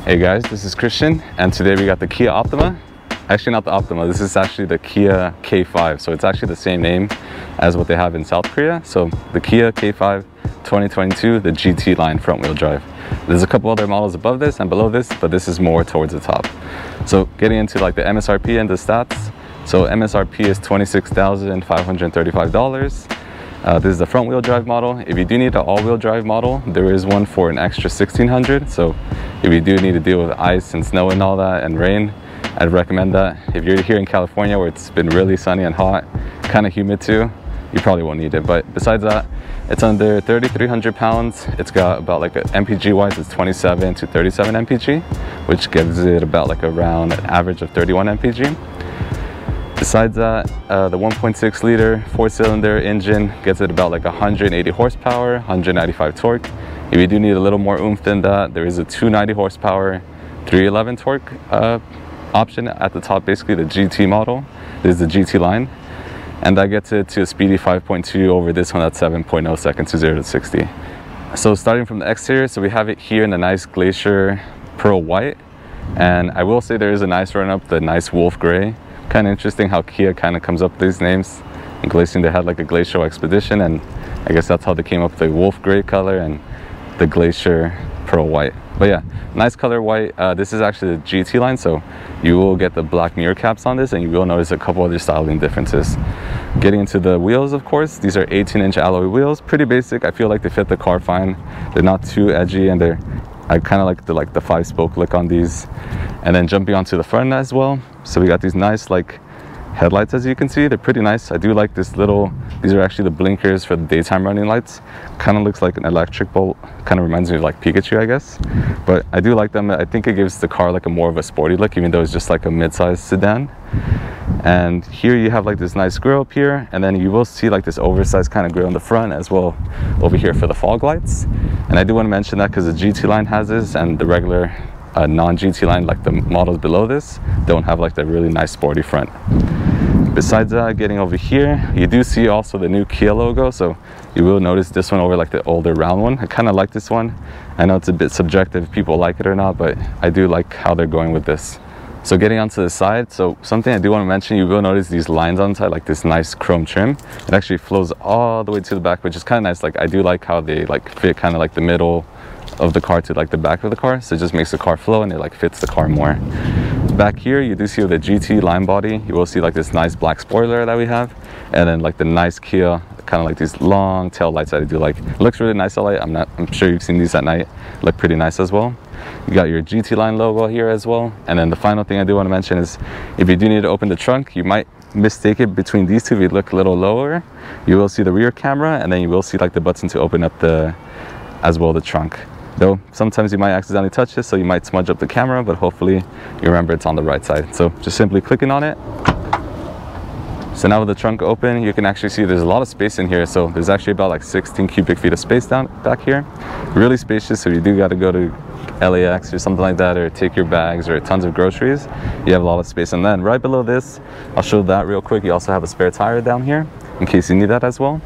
Hey guys, this is Christian, and today we got the Kia Optima. Actually not the Optima, this is actually the Kia K5, so it's actually the same name as what they have in South Korea. So the Kia K5 2022, the GT-Line front wheel drive. There's a couple other models above this and below this, but this is more towards the top. So getting into like the MSRP and the stats. So MSRP is $26,535. This is the front wheel drive model. If you do need an all-wheel drive model, there is one for an extra $1,600. So if you do need to deal with ice and snow and all that and rain, I'd recommend that. If you're here in California where it's been really sunny and hot, kind of humid too, you probably won't need it. But besides that, it's under 3,300 pounds. It's got about like MPG wise, it's 27 to 37 MPG, which gives it about like around an average of 31 MPG. Besides that, the 1.6 liter 4-cylinder engine gets it about like 180 horsepower, 195 torque. If you do need a little more oomph than that, there is a 290 horsepower, 311 torque option at the top, basically the GT model. This is the GT line. And that gets it to a speedy 5.2 over this one at 7.0 seconds to 0 to 60. So starting from the exterior, so we have it here in the nice Glacier Pearl White. And I will say there is a nice run up, the nice Wolf Gray. Kind of interesting how Kia kind of comes up with these names. In Glacier they had like a Glacier Expedition, and I guess that's how they came up with the Wolf Gray color and the Glacier Pearl White. But yeah, nice color white. This is actually the GT line, so you will get the black mirror caps on this, and you will notice a couple other styling differences. Getting into the wheels, of course, these are 18-inch alloy wheels. Pretty basic. I feel like they fit the car fine. They're not too edgy, and I kind of like the 5-spoke look on these. And then jumping onto the front as well, so we got these nice like headlights. As you can see, they're pretty nice. I do like this little, these are actually the blinkers for the daytime running lights. Kind of looks like an electric bolt, kind of reminds me of like Pikachu, I guess, but I do like them. I think it gives the car like a more of a sporty look, even though it's just like a mid-sized sedan. And here you have like this nice grille up here, and then you will see like this oversized kind of grille in the front as well over here for the fog lights. And I do want to mention that because the GT line has this, and the regular non-GT line, like the models below this, don't have like the really nice sporty front. Besides that, getting over here, you do see also the new Kia logo, so you will notice this one over like the older round one. I kind of like this one. I know it's a bit subjective if people like it or not, but I do like how they're going with this. So getting onto the side, so something I do want to mention, you will notice these lines on the side, like this nice chrome trim. It actually flows all the way to the back, which is kind of nice. Like I do like how they like fit kind of like the middle of the car to like the back of the car, so it just makes the car flow and it like fits the car more. Back here you do see with the GT line body, you will see like this nice black spoiler that we have, and then like the nice Kia kind of like these long tail lights that I do like. It looks really nice at night. I'm sure you've seen these at night, look pretty nice as well. You got your GT line logo here as well. And then the final thing I do want to mention is if you do need to open the trunk, you might mistake it between these two. If you look a little lower, you will see the rear camera, and then you will see like the button to open up the trunk. Though sometimes you might accidentally touch this, so you might smudge up the camera, but hopefully you remember it's on the right side. So just simply clicking on it. So now with the trunk open, you can actually see there's a lot of space in here. So there's actually about like 16 cubic feet of space down back here. Really spacious. So if you do got to go to LAX or something like that, or take your bags or tons of groceries, you have a lot of space. And then right below this, I'll show that real quick. You also have a spare tire down here in case you need that as well.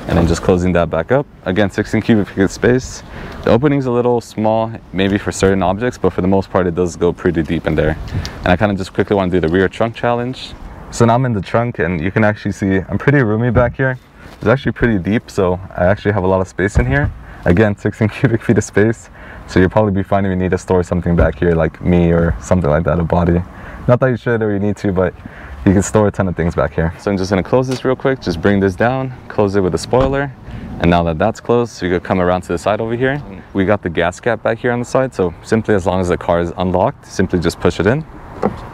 And then just closing that back up. Again, 16 cubic feet of space. The opening's a little small, maybe for certain objects, but for the most part, it does go pretty deep in there. And I kind of just quickly want to do the rear trunk challenge. So now I'm in the trunk, and you can actually see I'm pretty roomy back here. It's actually pretty deep, so I actually have a lot of space in here. Again, 16 cubic feet of space. So you'll probably be finding you need to store something back here, like me or something like that, a body. Not that you should or you need to, but you can store a ton of things back here. So I'm just gonna close this real quick, just bring this down, close it with a spoiler. And now that that's closed, so you could come around to the side over here. We got the gas cap back here on the side, so simply as long as the car is unlocked, simply just push it in,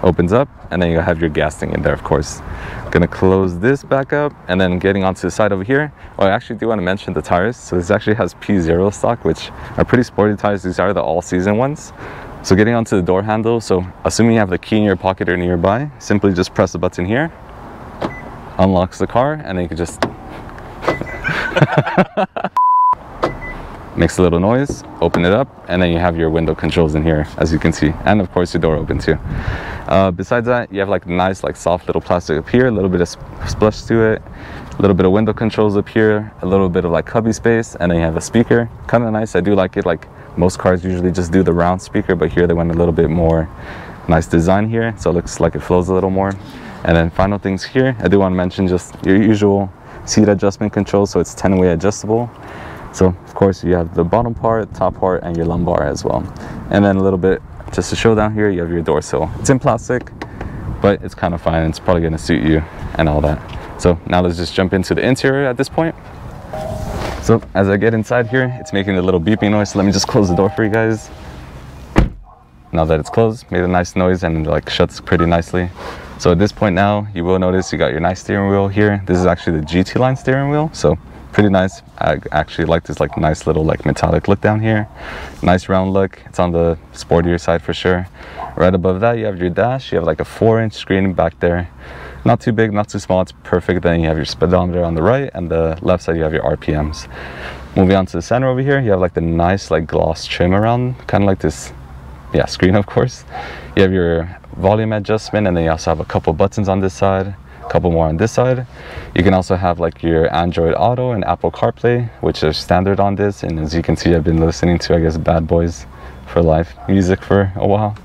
opens up, and then you have your gas thing in there, of course. Gonna close this back up, and then getting onto the side over here. Oh, I actually do want to mention the tires. So this actually has P0 stock, which are pretty sporty tires. These are the all-season ones. So getting onto the door handle, so assuming you have the key in your pocket or nearby, simply just press the button here, unlocks the car, and then you can just makes a little noise, open it up, and then you have your window controls in here, as you can see, and of course your door open too. Besides that, you have like nice like soft little plastic up here, a little bit of splash to it, a little bit of window controls up here, a little bit of like cubby space, and then you have a speaker. Kind of nice. I do like it, like Most cars usually just do the round speaker, but here they went a little bit more nice design here, so it looks like it flows a little more. And then final things here, I do want to mention just your usual seat adjustment control, so it's 10-way adjustable. So of course you have the bottom part, top part, and your lumbar as well. And then a little bit just to show down here, you have your door sill. It's in plastic, but it's kind of fine. It's probably going to suit you and all that. So now let's just jump into the interior at this point. So as I get inside here, it's making a little beeping noise, so let me just close the door for you guys. Now that it's closed, made a nice noise and like shuts pretty nicely. So at this point now, you will notice you got your nice steering wheel here. This is actually the GT-Line steering wheel, so pretty nice. I actually like this like nice little like metallic look down here. Nice round look. It's on the sportier side for sure. Right above that, you have your dash. You have like a 4-inch screen back there. Not too big, not too small, it's perfect. Then you have your speedometer on the right, and the left side you have your RPMs. Moving on to the center over here, you have like the nice like gloss trim around, kind of like this, yeah, screen of course. You have your volume adjustment, and then you also have a couple buttons on this side, a couple more on this side. You can also have like your Android Auto and Apple CarPlay, which are standard on this. And as you can see, I've been listening to, I guess, Bad Boys for Life music for a while.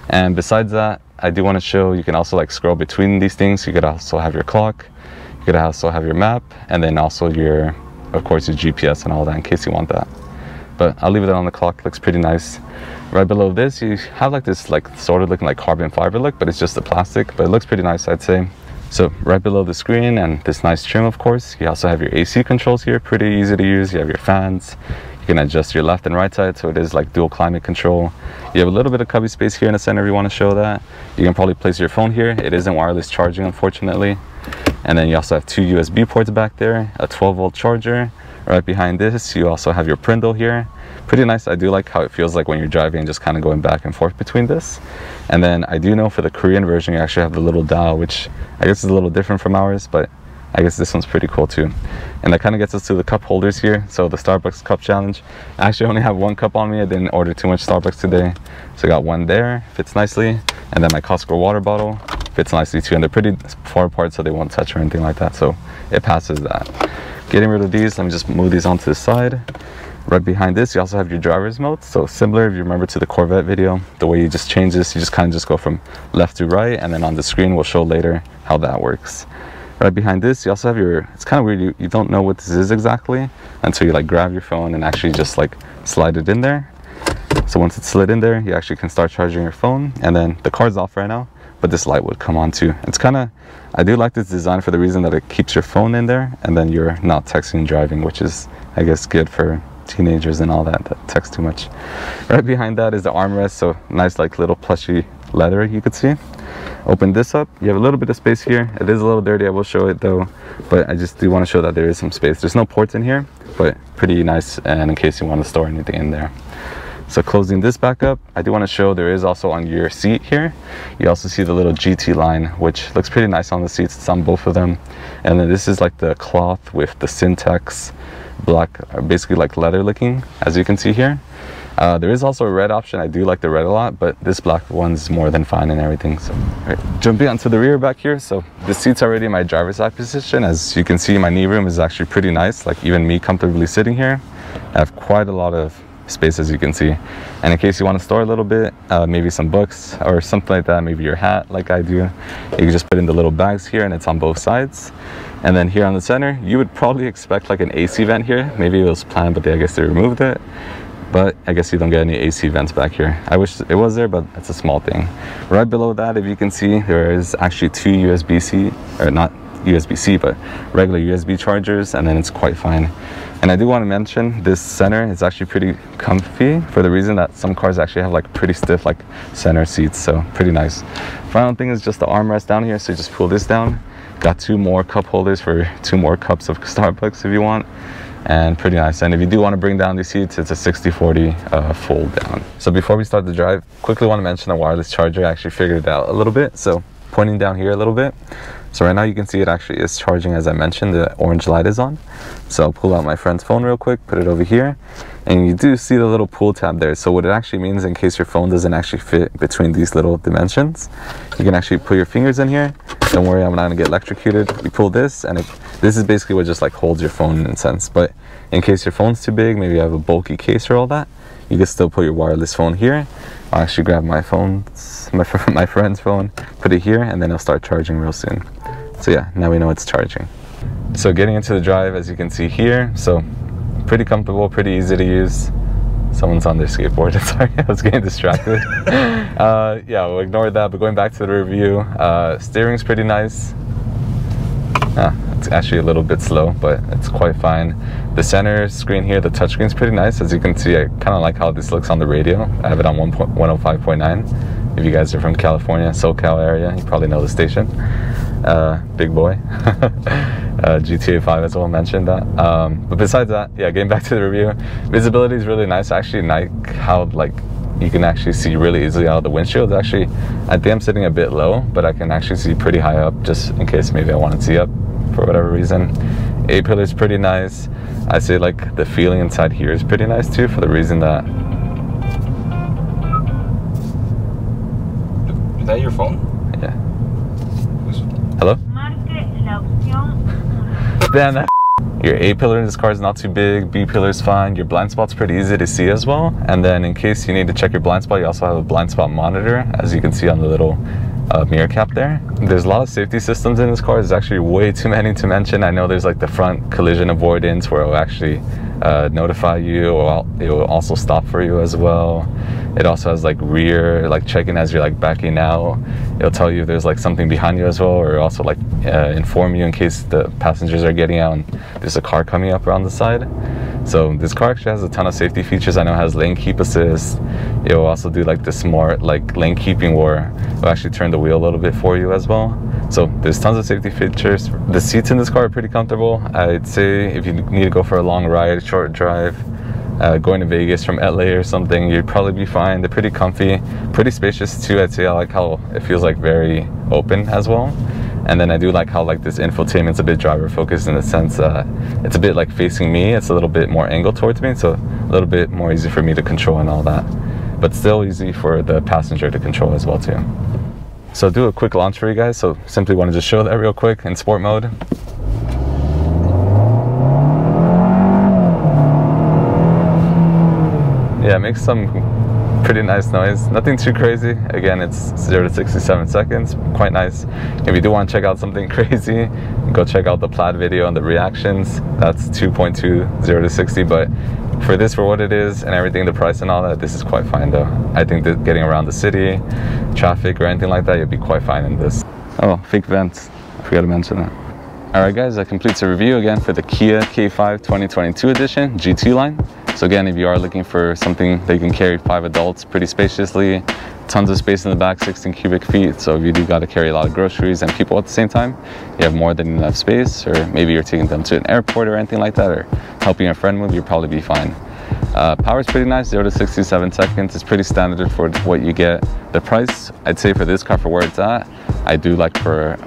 And besides that, I do want to show you can also like scroll between these things. You could also have your clock, you could also have your map, and then also your, of course, your GPS and all that in case you want that. But I'll leave it on the clock. Looks pretty nice. Right below this, you have like this like sort of looking like carbon fiber look, but it's just the plastic, but it looks pretty nice, I'd say. So right below the screen and this nice trim, of course, you also have your AC controls here, pretty easy to use. You have your fans. You can adjust your left and right side, so it is like dual climate control. You have a little bit of cubby space here in the center if you want to show that. You can probably place your phone here. It isn't wireless charging, unfortunately. And then you also have 2 USB ports back there, a 12-volt charger. Right behind this, you also have your Prindle here. Pretty nice. I do like how it feels like when you're driving, just kind of going back and forth between this. And then I do know for the Korean version, you actually have the little dial, which I guess is a little different from ours, but I guess this one's pretty cool too. And that kind of gets us to the cup holders here. So the Starbucks cup challenge. I actually only have 1 cup on me. I didn't order too much Starbucks today. So I got 1 there, fits nicely. And then my Costco water bottle fits nicely too. And they're pretty far apart, so they won't touch or anything like that. So it passes that. Getting rid of these, let me just move these onto the side. Right behind this, you also have your driver's mode. So similar, if you remember to the Corvette video, the way you just change this, you just kind of just go from left to right. And then on the screen, we'll show later how that works. Right behind this, you also have your, it's kind of weird, you don't know what this is exactly until you like grab your phone and actually just like slide it in there. So once it's slid in there, you actually can start charging your phone. And then the car's off right now, but this light would come on too. It's kind of, I do like this design for the reason that it keeps your phone in there and then you're not texting and driving, which is, I guess, good for teenagers and all that text too much. Right behind that is the armrest, so nice like little plushy leather you could see. Open this up, you have a little bit of space here. It is a little dirty, I will show it though, but I just do want to show that there is some space. There's no ports in here, but pretty nice, and in case you want to store anything in there. So closing this back up, I do want to show there is also on your seat here, you also see the little GT-Line, which looks pretty nice on the seats. It's on both of them. And then this is like the cloth with the Syntex black, basically like leather looking, as you can see here. There is also a red option. I do like the red a lot, but this black one's more than fine and everything. So right, jumping onto the rear back here, so the seat's already in my driver's side position. As you can see, my knee room is actually pretty nice, like even me comfortably sitting here. I have quite a lot of space, as you can see. And in case you want to store a little bit, maybe some books or something like that, maybe your hat like I do, you can just put in the little bags here, and it's on both sides. And then here on the center, you would probably expect like an AC vent here. Maybe it was planned, but I guess they removed it. But I guess you don't get any AC vents back here. I wish it was there, but it's a small thing. Right below that, if you can see, there is actually 2 USB-C, or not USB-C, but regular USB chargers, and then it's quite fine. And I do want to mention this center is actually pretty comfy for the reason that some cars actually have like pretty stiff like center seats, so pretty nice. Final thing is just the armrest down here, so you just pull this down. Got 2 more cup holders for 2 more cups of Starbucks if you want. And pretty nice. And if you do want to bring down these seats, it's a 60/40 fold down. So before we start the drive, quickly want to mention the wireless charger. I actually figured it out a little bit. So pointing down here a little bit. So right now you can see it actually is charging. As I mentioned, the orange light is on. So I'll pull out my friend's phone real quick, put it over here, and you do see the little pull tab there. So what it actually means, in case your phone doesn't actually fit between these little dimensions, you can actually put your fingers in here. Don't worry, I'm not gonna get electrocuted. You pull this, and this is basically what just like holds your phone in a sense, but in case your phone's too big, maybe you have a bulky case or all that, you can still put your wireless phone here. I'll actually grab my friend's phone, put it here, and then it'll start charging real soon. So yeah, now we know it's charging. So getting into the drive, as you can see here, so pretty comfortable, pretty easy to use. Someone's on their skateboard. Sorry, I was getting distracted. Yeah, we'll ignore that, but going back to the review, steering's pretty nice. It's actually a little bit slow, but it's quite fine. The center screen here, the touchscreen's pretty nice. As you can see, I kind of like how this looks on the radio. I have it on 105.9. If you guys are from California, SoCal area, you probably know the station. Big boy. GTA 5 as well, mentioned that. But besides that, yeah, getting back to the review, visibility is really nice. I actually like how you can actually see really easily out of the windshield. Actually, I think I'm sitting a bit low, but I can actually see pretty high up, just in case maybe I want to see up for whatever reason. A-pillar is pretty nice. I say like the feeling inside here is pretty nice too, for the reason that... Is that your phone? Yeah. Hello? Man, your A-pillar in this car is not too big, B-pillar is fine, your blind spot's pretty easy to see as well, and then in case you need to check your blind spot, you also have a blind spot monitor, as you can see on the little mirror cap there. There's a lot of safety systems in this car. There's actually way too many to mention. I know there's like the front collision avoidance where it will actually notify you, or it will also stop for you as well. It also has like rear, like checking as you're like backing out. It'll tell you if there's like something behind you as well, or also like inform you in case the passengers are getting out and there's a car coming up around the side. So this car actually has a ton of safety features. I know it has lane keep assist. It will also do like the smart like lane keeping, where it will actually turn the wheel a little bit for you as well. So there's tons of safety features. The seats in this car are pretty comfortable. I'd say if you need to go for a long ride, short drive, going to Vegas from LA or something, you'd probably be fine. They're pretty comfy, pretty spacious too. I'd say I like how it feels like very open as well. And then I do like how like this infotainment's a bit driver focused, in the sense it's a bit like facing me. It's a little bit more angled towards me, so a little bit more easy for me to control and all that, but still easy for the passenger to control as well too. So I'll do a quick launch for you guys. So simply want to just show that real quick in sport mode. Yeah, it makes some pretty nice noise. Nothing too crazy. Again, it's 0 to 67 seconds. Quite nice. If you do want to check out something crazy, go check out the Plaid video and the reactions. That's 2.2 0 to 60. But for this, for what it is and everything, the price and all that, this is quite fine though. I think that getting around the city, traffic or anything like that, you'll be quite fine in this. Oh, fake vents. I forgot to mention that. Alright guys, that completes the review again for the Kia K5 2022 edition GT-Line. So again, if you are looking for something that you can carry 5 adults pretty spaciously, tons of space in the back, 16 cubic feet. So if you do got to carry a lot of groceries and people at the same time, you have more than enough space. Or maybe you're taking them to an airport or anything like that, or helping a friend move, you'll probably be fine. Power is pretty nice, 0 to 67 seconds. It's pretty standard for what you get. The price, I'd say for this car, for where it's at, I do like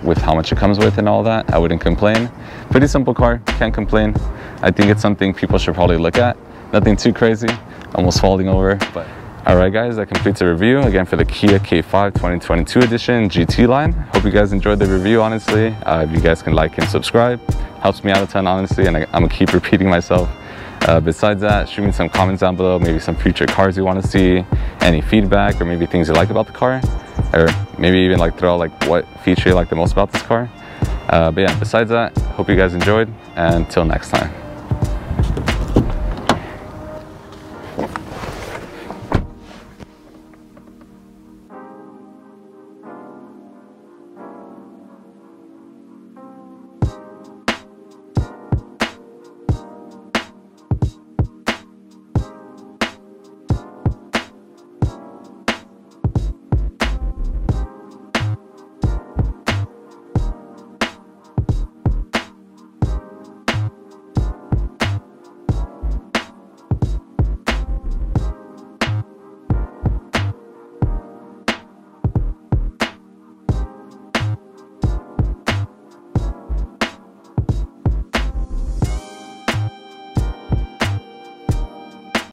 with how much it comes with and all that. I wouldn't complain. Pretty simple car, can't complain. I think it's something people should probably look at. Nothing too crazy, almost falling over. But alright guys, that completes the review again for the Kia K5 2022 edition GT-Line. Hope you guys enjoyed the review, honestly. If you guys can like and subscribe, helps me out a ton, honestly, and I'm gonna keep repeating myself. Besides that, shoot me some comments down below, maybe some future cars you want to see, any feedback, or maybe things you like about the car, or maybe even like throw out like what feature you like the most about this car. But yeah, besides that, hope you guys enjoyed, and until next time.